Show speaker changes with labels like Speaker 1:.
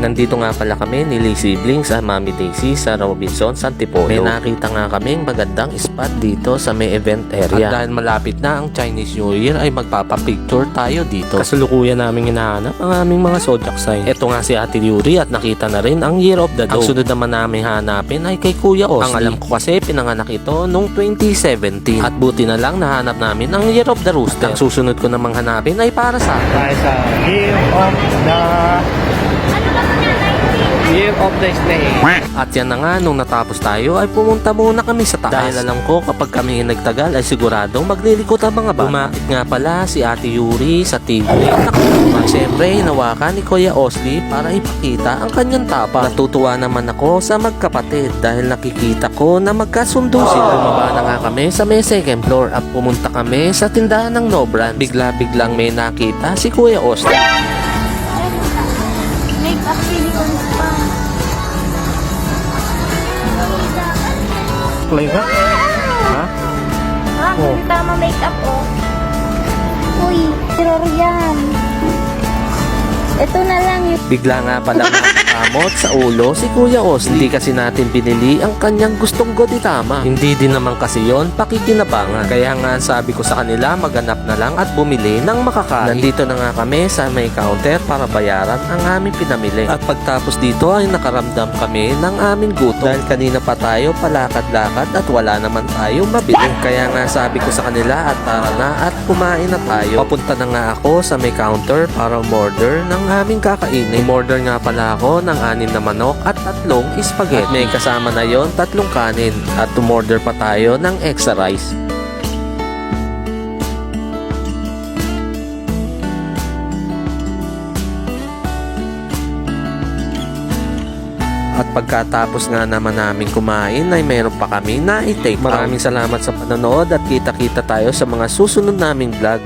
Speaker 1: Nandito nga pala kami ni Lee Siblings sa Mami Daisy sa Robinson, Antipolo. May nakita nga kaming magandang spot dito sa may event area. At dahil malapit na ang Chinese New Year ay magpapapicture tayo dito. Kasalukuyan namin hinahanap ang aming mga zodiac sign. Ito nga si Ate Yuri at nakita na rin ang Year of the Dog. Ang sunod naman namin hanapin ay kay Kuya Osli. Ang alam ko kasi pinanganak ito noong 2017. At buti na lang nahanap namin ang Year of the Rooster. Ang susunod ko namang hanapin ay para sa Year of the Snake. At yan na nga, nung natapos tayo ay pumunta muna kami sa taas. Dahil alam ko kapag kami nagtagal ay siguradong maglilikot ang mga bata. Bumakit nga pala si Ate Yuri sa TV. Siyempre, hinawakan ni Kuya Osli para ipakita ang kanyang tapa. Natutuwa naman ako sa magkapatid dahil nakikita ko na magkasundo sila. Bumaba na nga kami sa may second floor at pumunta kami sa tindahan ng No Brand. Bigla-biglang may nakita si Kuya Osli.
Speaker 2: Make-up silicone pa.
Speaker 1: Flavor? Ha?
Speaker 2: Hindi tama make-up oh. Uy, terror yan. Ito na lang yung...
Speaker 1: Bigla nga pala nakakamot sa ulo si Kuya Osli. Hindi kasi natin binili ang kanyang gustong goditama. Hindi din naman kasi yon pakikinabangan. Kaya nga sabi ko sa kanila maganap na lang at bumili ng makakain. Nandito na nga kami sa may counter para bayaran ang aming pinamili. At pagtapos dito ay nakaramdam kami ng aming gutom. Dahil kanina pa tayo palakad-lakad at wala naman tayo mabili. Kaya nga sabi ko sa kanila at tara na at kumain na tayo. Papunta na nga ako sa may counter para umorder ng aming kakainin. Umorder nga pala ako ng 6 na manok at 3 spaghetti. At may kasama na yon 3 kanin. At umorder pa tayo ng extra rice. At pagkatapos nga naman namin kumain ay meron pa kami na i-take. Maraming salamat sa panonood at kita-kita tayo sa mga susunod naming vlog.